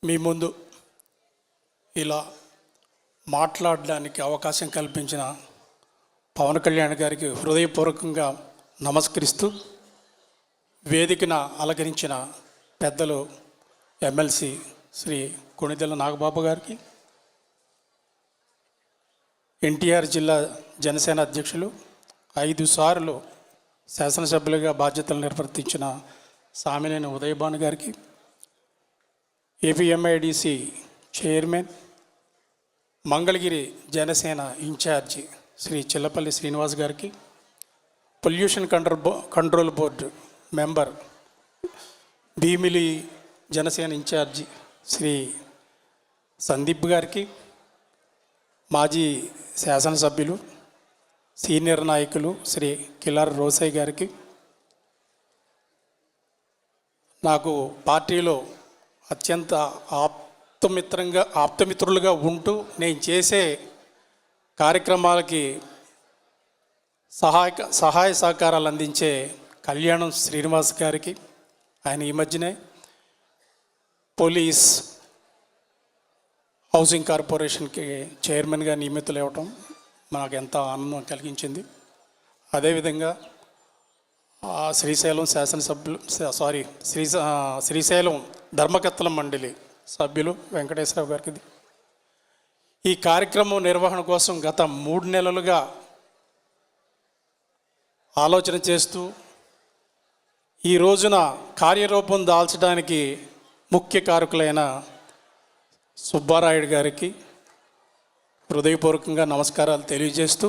మీ ముందు ఇలా మాట్లాడడానికి అవకాశం కల్పించిన పవన్ కళ్యాణ్ గారికి హృదయపూర్వకంగా నమస్కరిస్తూ, వేదికన అలంకరించిన పెద్దలు ఎమ్మెల్సీ శ్రీ కొణిదెల నాగబాబు గారికి, ఎన్టీఆర్ జిల్లా జనసేన అధ్యక్షులు, 5 సార్లు శాసనసభ్యులుగా బాధ్యతలు నిర్వర్తించిన సామినేని ఉదయభాను గారికి, APMIDC chairman, Mangalagiri Janasena incharge Shri Chillapalli Srinivas గారికి, pollution control board member Bheemili Janasena incharge Shri Sandeep గారికి, మాజీ శాసనసభ్యులు సీనియర్ నాయకులు శ్రీ కిలార్ రోసయ్య గారికి, నాకు పార్టీలో అత్యంత ఆప్తమిత్రులుగా ఉంటూ నేను చేసే కార్యక్రమాలకి సహాయ సహకారాలు అందించే కళ్యాణం శ్రీనివాస్ గారికి, ఆయన ఈ మధ్యనే పోలీస్ హౌసింగ్ కార్పొరేషన్కి చైర్మన్గా నియమితులు ఇవ్వటం నాకు ఎంత ఆనందం కలిగించింది. అదేవిధంగా శ్రీశైలం శాసనసభ్యులు శ్రీశైలం ధర్మకర్తల మండలి సభ్యులు వెంకటేశ్వరరావు గారికి, ఈ కార్యక్రమం నిర్వహణ కోసం గత 3 నెలలుగా ఆలోచన చేస్తూ ఈ రోజున కార్యరూపం దాల్చడానికి ముఖ్య కారకులైన సుబ్బారాయుడు గారికి హృదయపూర్వకంగా నమస్కారాలు తెలియజేస్తూ,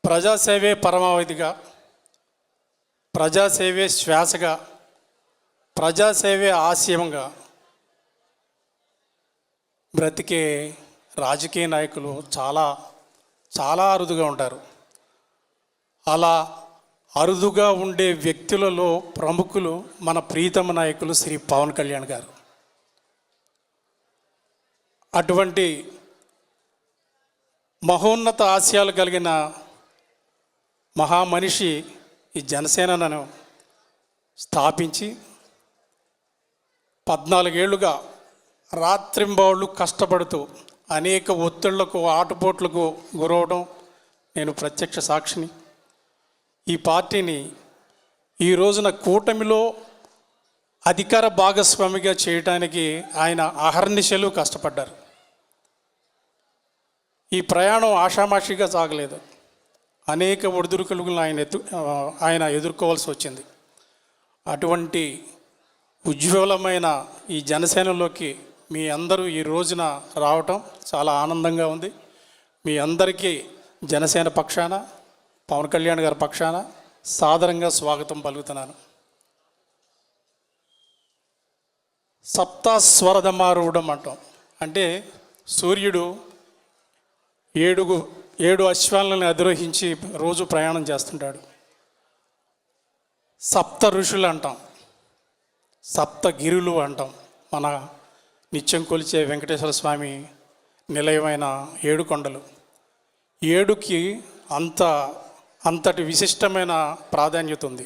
ప్రజాసేవే పరమావధిగా, ప్రజాసేవే శ్వాసగా, ప్రజాసేవే ఆశయంగా బ్రతికే రాజకీయ నాయకులు చాలా అరుదుగా ఉంటారు. అలా అరుదుగా ఉండే వ్యక్తులలో ప్రముఖులు మన ప్రీతమ నాయకులు శ్రీ పవన్ కళ్యాణ్ గారు. అటువంటి మహోన్నత ఆశయాలు కలిగిన మహామనిషి ఈ జనసేనను స్థాపించి 14 ఏళ్లుగా రాత్రింబవళ్ళు కష్టపడుతూ అనేక ఒత్తిళ్లకు ఆటుపోట్లకు గురవడం నేను ప్రత్యక్ష సాక్షిని. ఈ పార్టీని ఈ రోజున కూటమిలో అధికార భాగస్వామిగా చేయడానికి ఆయన అహర్నిశలు కష్టపడ్డారు. ఈ ప్రయాణం ఆషామాషిగా సాగలేదు. అనేక ఒడిదుడుకులను ఆయన ఎదుర్కోవాల్సి వచ్చింది. అటువంటి ఉజ్వలమైన ఈ జనసేనలోకి మీ అందరూ ఈ రోజున రావటం చాలా ఆనందంగా ఉంది. మీ అందరికీ జనసేన పక్షాన, పవన్ కళ్యాణ్ గారి పక్షాన సాదరంగా స్వాగతం పలుకుతున్నాను. సప్తస్వరధమారూఢం అంటాం. అంటే సూర్యుడు 7 అశ్వాలను అధిరోహించి రోజు ప్రయాణం చేస్తుంటాడు. సప్త ఋషులు అంటాం, సప్తగిరులు అంటాం. మన నిత్యం కొలిచే వెంకటేశ్వర స్వామి నిలయమైన 7 కొండలు. 7కి అంతటి విశిష్టమైన ప్రాధాన్యత ఉంది.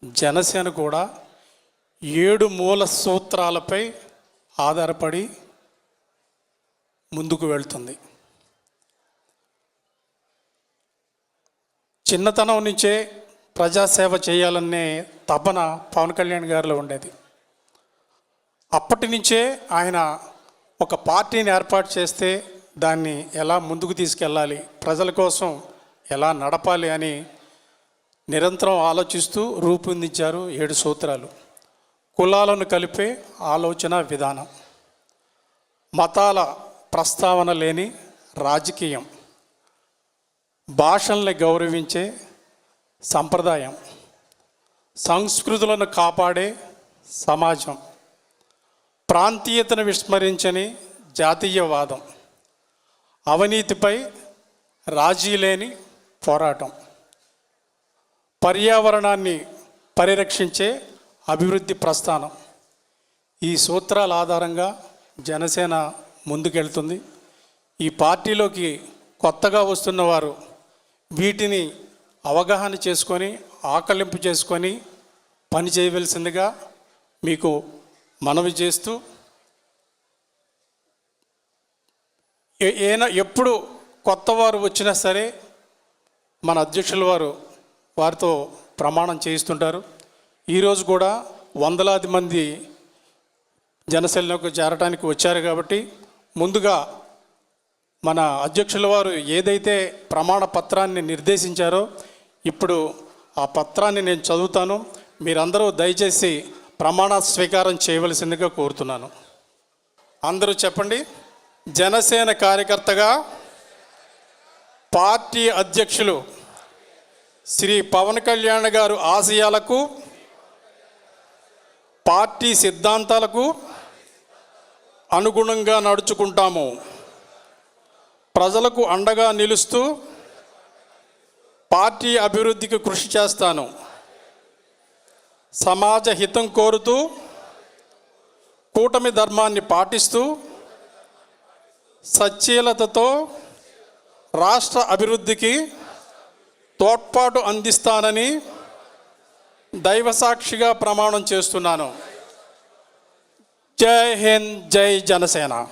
జనసేన కూడా 7 మూల సూత్రాలపై ఆధారపడి ముందుకు వెళ్తుంది. చిన్నతనం నుంచే ప్రజాసేవ చేయాలనే తపన పవన్ కళ్యాణ్ గారిలో ఉండేది. అప్పటి నుంచే ఆయన ఒక పార్టీని ఏర్పాటు చేస్తే దాన్ని ఎలా ముందుకు తీసుకెళ్ళాలి, ప్రజల కోసం ఎలా నడపాలి అని నిరంతరం ఆలోచిస్తూ రూపొందించారు 7 సూత్రాలు. కులాలను కలిపే ఆలోచన విధానం, మతాల ప్రస్తావన లేని రాజకీయం, భాషల్ని గౌరవించే సంప్రదాయం, సంస్కృతులను కాపాడే సమాజం, ప్రాంతీయతను విస్మరించని జాతీయవాదం, అవినీతిపై రాజీ లేని పోరాటం, పర్యావరణాన్ని పరిరక్షించే అభివృద్ధి ప్రస్థానం. ఈ సూత్రాల ఆధారంగా జనసేన ముందుకెళ్తుంది. ఈ పార్టీలోకి కొత్తగా వస్తున్న వారు వీటిని అవగాహన చేసుకొని ఆకలింపు చేసుకొని పని చేయవలసిందిగా మీకు మనవి చేస్తూ ఎప్పుడు కొత్త వారు వచ్చినా సరే మన అధ్యక్షుల వారితో ప్రమాణం చేయిస్తుంటారు. ఈరోజు కూడా వందలాది మంది జనసేనలోకి చేరటానికి వచ్చారు కాబట్టి ముందుగా మన అధ్యక్షుల వారు ఏదైతే ప్రమాణ పత్రాన్ని నిర్దేశించారో ఇప్పుడు ఆ పత్రాన్ని నేను చదువుతాను. మీరందరూ దయచేసి ప్రమాణ స్వీకారం చేయవలసిందిగా కోరుతున్నాను. అందరూ చెప్పండి. జనసేన కార్యకర్తగా పార్టీ అధ్యక్షులు శ్రీ పవన్ కళ్యాణ్ గారు ఆశయాలకు, పార్టీ సిద్ధాంతాలకు అనుగుణంగా నడుచుకుంటాము. ప్రజలకు అండగా నిలుస్తూ పార్టీ అభివృద్ధికి కృషి చేస్తాను. సమాజ హితం కోరుతూ కూటమి ధర్మాన్ని పాటిస్తూ సచ్ఛీలతతో రాష్ట్ర అభివృద్ధికి తోడ్పాటు అందిస్తానని దైవ సాక్షిగా ప్రమాణం చేస్తున్నాను. జై హింద్, జై జనసేన.